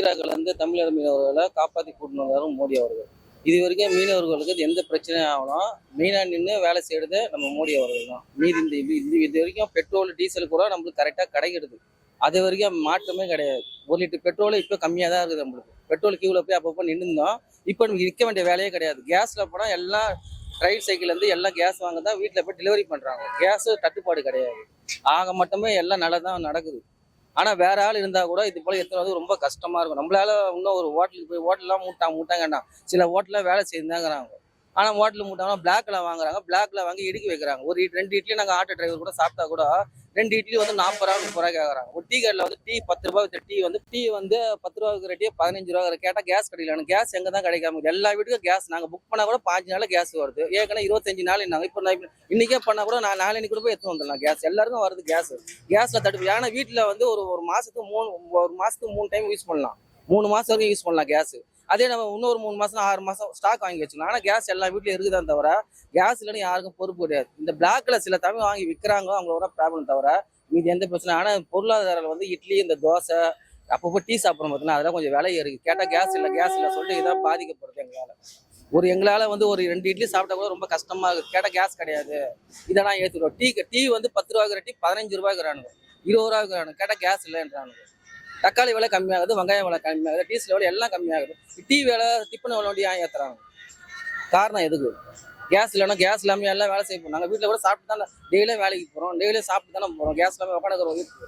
ஈராக்கிலிருந்து தமிழக மீனவர்களை காப்பாற்றி கூட்டிட்டு வந்தாரும் மோடி அவர்கள். இது வரைக்கும் மீனவர்களுக்கு எந்த பிரச்சனையும் ஆகணும் மெயினாக நின்று வேலை செய்யறது நம்ம மோடி அவர்கள் தான். மீதி இது வரைக்கும் பெட்ரோல் டீசல் கூட நம்மளுக்கு கரெக்டாக கிடைக்கிறது. அது வரைக்கும் மாற்றமே கிடையாது. 1 லிட்டர் பெட்ரோல் இப்போ கம்மியாக தான் இருக்குது. நம்மளுக்கு பெட்ரோல் கியூவில் போய் அப்பப்போ நின்றுந்தோம். இப்போ நமக்கு விற்க வேண்டிய வேலையே கிடையாது. கேஸில் போனால் எல்லாம் ட்ரைவ் சைக்கிள்லேருந்து எல்லாம் கேஸ் வாங்க தான் வீட்டில் போய் டெலிவரி பண்ணுறாங்க. கேஸு தட்டுப்பாடு கிடையாது. ஆக மட்டுமே எல்லாம் நல்லா தான் நடக்குது. ஆனால் வேற ஆள் இருந்தால் கூட இது போல் எத்தனை ரொம்ப கஷ்டமாக இருக்கும். நம்மளால இன்னும் ஒரு ஹோட்டலுக்கு போய் ஹோட்டல்லாம் மூட்டாங்கண்ணா சில ஹோட்டலில் வேலை செய்யுதாங்கிறாங்க. ஆனால் ஹோட்டலில் மூட்டாங்கன்னா பிளாக்ல வாங்குறாங்க. பிளாக்ல வாங்கி இடுக்கி வைக்கிறாங்க. ஒரு 2 இட்லி நாங்கள் ஆட்டோ டிரைவர் கூட சாப்பிட்டா கூட 2 இட்லி வந்து 40 ரூபா 30 ரூபா கேட்குறாங்க. ஒரு டீ கடையில் வந்து டீ 10 ரூபா விற்ற டீ வந்து 10 ரூபா இருக்கிற டீ 15 ரூபா கேட்டால் கேஸ் கிடைக்கல. கேஸ் எங்கே தான் கிடைக்காம எல்லா வீட்டுக்கும் கேஸ் நாங்கள் புக் பண்ணால் கூட 5 நாளில் கேஸ் வருது. ஏற்கனவே 25 நாள் நாங்கள் இப்போ இன்னைக்கே பண்ணால் கூட நான் நாளைக்கு கூட போய் எடுத்து வந்துடலாம். கேஸ் எல்லாருக்கும் வருது. கேஸில் தடுப்பு. ஏன்னா வீட்டில் வந்து ஒரு மாதத்துக்கு 3 டைம் யூஸ் பண்ணலாம். 3 மாதம் வரைக்கும் யூஸ் பண்ணலாம் கேஸ். அதே நம்ம இன்னொரு 3 மாதம் 6 மாதம் ஸ்டாக் வாங்கி வச்சுக்கலாம். ஆனால் கேஸ் எல்லா வீட்லையும் இருக்குதான் தவிர கேஸ் இல்லைன்னு யாருக்கும் பொறுப்பு கிடையாது. இந்த பிளாக்ல சில தமிழ் வாங்கி விற்கிறாங்க, அவங்களோட ப்ராப்ளம் தவிர மீது எந்த பிரச்சனை. ஆனால் பொருளாதாரம் வந்து இட்லி இந்த தோசை அப்பப்போ டீ சாப்பிட்றோம் பார்த்தீங்கன்னா அதெல்லாம் கொஞ்சம் விலை இருக்குது. கேட்டால் கேஸ் இல்லை சொல்லிட்டு இதான் பாதிக்கப்படுது எங்களால் வந்து ஒரு 2 இட்லி சாப்பிட்டா கூட ரொம்ப கஷ்டமாக இருக்குது. கேட்டால் கேஸ் கிடையாது. இதெல்லாம் ஏற்றுக்கிறோம். டீ வந்து 10 ரூபாய்க்கிற டீ 15 ரூபாய்க்குறானுங்க, 20 ரூபாய்க்குறானுங்க. கேட்டால் கேஸ் இல்லைன்றானுங்க. தக்காளி விலை கம்மியாகுது, வெங்காயம் விலை கம்மியாகுது, டீசல் விலை எல்லாம் கம்மியாகுது. டீ விலை டிஃபன் விலை வண்டி ஏன் ஏற்றுறாங்க? காரணம் எதுக்கு? கேஸ் இல்லைன்னா கேஸ் இல்லாமல் எல்லாம் வேலை செய்ய போகிறோம். நாங்கள் வீட்டில் கூட சாப்பிட்டு தானே டெய்லியும் வேலைக்கு போகிறோம், டெய்லியும் சாப்பிட்டு தானே போகிறோம். கேஸ் இல்லாமல் உட்காந்துக்கிறோம் வீட்டுக்கு.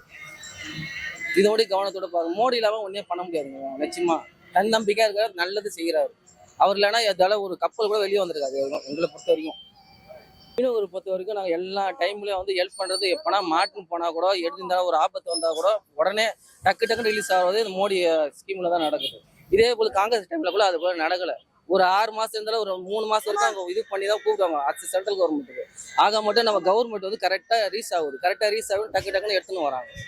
இதோட கவனத்தோட பாருங்க. மோடி இல்லாமல் ஒன்றே பண்ண முடியாதுங்க. நிச்சயமா தன்னம்பிக்கையாக இருக்கிறார், நல்லது செய்கிறாரு. அவர் இல்லைன்னா எதால ஒரு கப்பல் கூட வெளியே வந்திருக்காது எங்களை பொறுத்த வரைக்கும். மீனவரை பொறுத்த வரைக்கும் நாங்கள் எல்லா டைம்லையும் வந்து ஹெல்ப் பண்ணுறது. எப்போனா மாட்டுன்னு போனால் கூட எடுத்திருந்தாலும் ஒரு ஆபத்து வந்தால் கூட உடனே டக்குன்னு ரிலீஸ் ஆகிறது இந்த மோடி ஸ்கீமில் தான் நடக்குது. இதே போல் காங்கிரஸ் டைமில் கூட அது போல் நடக்கலை. ஒரு 6 மாதம் இருந்தாலும் ஒரு 3 மாதம் வரைக்கும் அவங்க இது பண்ணி தான் கூப்பிடுவாங்க சென்ட்ரல் கவர்மெண்ட்டுக்கு. ஆக மட்டும் நம்ம கவர்மெண்ட் வந்து கரெக்டாக ரீச் ஆகுது. டக்குன்னு எடுத்துன்னு வராங்க.